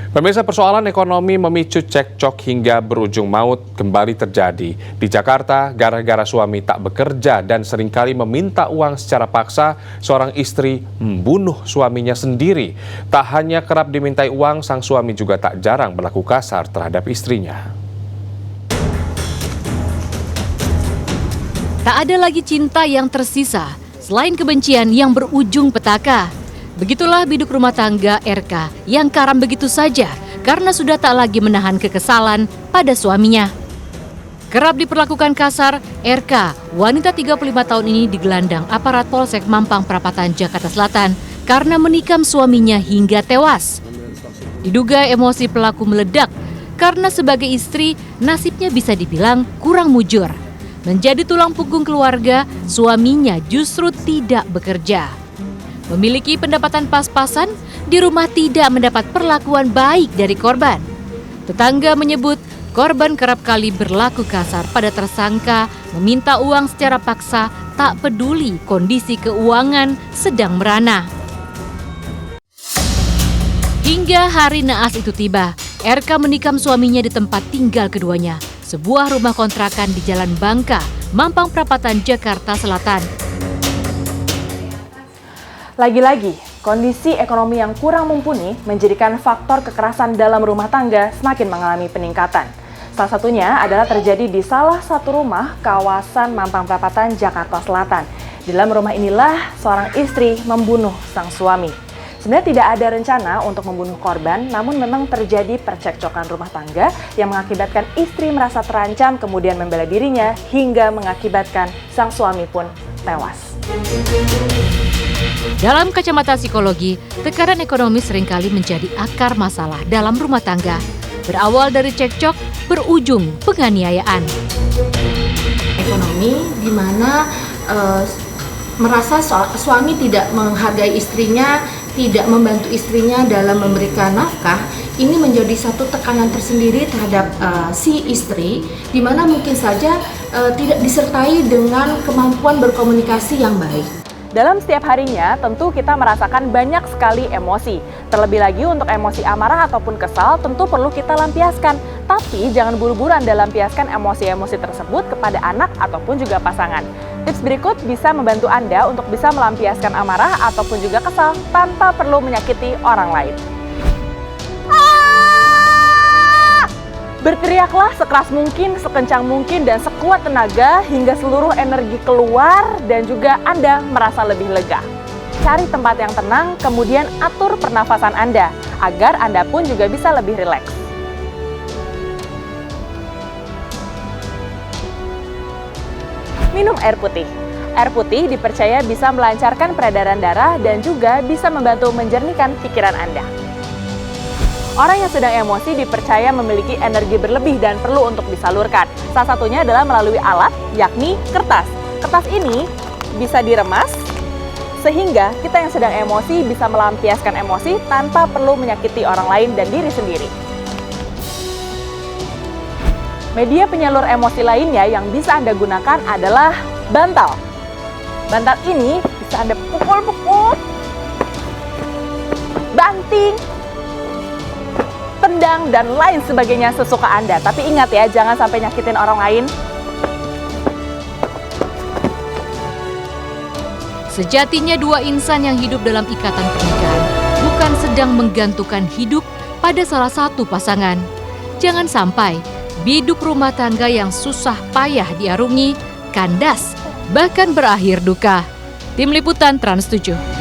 Pemirsa, persoalan ekonomi memicu cekcok hingga berujung maut kembali terjadi. Di Jakarta, gara-gara suami tak bekerja dan seringkali meminta uang secara paksa, seorang istri membunuh suaminya sendiri. Tak hanya kerap dimintai uang, sang suami juga tak jarang berlaku kasar terhadap istrinya. Tak ada lagi cinta yang tersisa, selain kebencian yang berujung petaka. Begitulah biduk rumah tangga RK yang karam begitu saja karena sudah tak lagi menahan kekesalan pada suaminya. Kerap diperlakukan kasar, RK, wanita 35 tahun ini digelandang aparat Polsek Mampang Perapatan, Jakarta Selatan karena menikam suaminya hingga tewas. Diduga emosi pelaku meledak karena sebagai istri nasibnya bisa dibilang kurang mujur. Menjadi tulang punggung keluarga, suaminya justru tidak bekerja. Memiliki pendapatan pas-pasan, di rumah tidak mendapat perlakuan baik dari korban. Tetangga menyebut korban kerap kali berlaku kasar pada tersangka, meminta uang secara paksa, tak peduli kondisi keuangan sedang merana. Hingga hari naas itu tiba, RK menikam suaminya di tempat tinggal keduanya, sebuah rumah kontrakan di Jalan Bangka, Mampang Perapatan, Jakarta Selatan. Lagi-lagi, kondisi ekonomi yang kurang mumpuni menjadikan faktor kekerasan dalam rumah tangga semakin mengalami peningkatan. Salah satunya adalah terjadi di salah satu rumah kawasan Mampang Perapatan, Jakarta Selatan. Di dalam rumah inilah seorang istri membunuh sang suami. Sebenarnya tidak ada rencana untuk membunuh korban, namun memang terjadi percekcokan rumah tangga yang mengakibatkan istri merasa terancam kemudian membela dirinya hingga mengakibatkan sang suami pun tewas. Dalam kacamata psikologi, tekanan ekonomi seringkali menjadi akar masalah dalam rumah tangga. Berawal dari cekcok, berujung penganiayaan. Ekonomi di mana merasa suami tidak menghargai istrinya, tidak membantu istrinya dalam memberikan nafkah, ini menjadi satu tekanan tersendiri terhadap si istri, di mana mungkin saja tidak disertai dengan kemampuan berkomunikasi yang baik. Dalam setiap harinya, tentu kita merasakan banyak sekali emosi. Terlebih lagi untuk emosi amarah ataupun kesal, tentu perlu kita lampiaskan. Tapi jangan buru-buru Anda lampiaskan emosi-emosi tersebut kepada anak ataupun juga pasangan. Tips berikut bisa membantu Anda untuk bisa melampiaskan amarah ataupun juga kesal tanpa perlu menyakiti orang lain. Berteriaklah sekeras mungkin, sekencang mungkin, dan sekuat tenaga hingga seluruh energi keluar dan juga Anda merasa lebih lega. Cari tempat yang tenang, kemudian atur pernafasan Anda agar Anda pun juga bisa lebih rileks. Minum air putih. Air putih dipercaya bisa melancarkan peredaran darah dan juga bisa membantu menjernihkan pikiran Anda. Orang yang sedang emosi dipercaya memiliki energi berlebih dan perlu untuk disalurkan. Salah satunya adalah melalui alat, yakni kertas. Kertas ini bisa diremas, sehingga kita yang sedang emosi bisa melampiaskan emosi tanpa perlu menyakiti orang lain dan diri sendiri. Media penyalur emosi lainnya yang bisa Anda gunakan adalah bantal. Bantal ini bisa Anda pukul-pukul, banting, tendang, dan lain sebagainya sesuka Anda. Tapi ingat ya, jangan sampai nyakitin orang lain. Sejatinya dua insan yang hidup dalam ikatan pernikahan bukan sedang menggantungkan hidup pada salah satu pasangan. Jangan sampai biduk rumah tangga yang susah payah diarungi, kandas, bahkan berakhir duka. Tim Liputan Trans 7.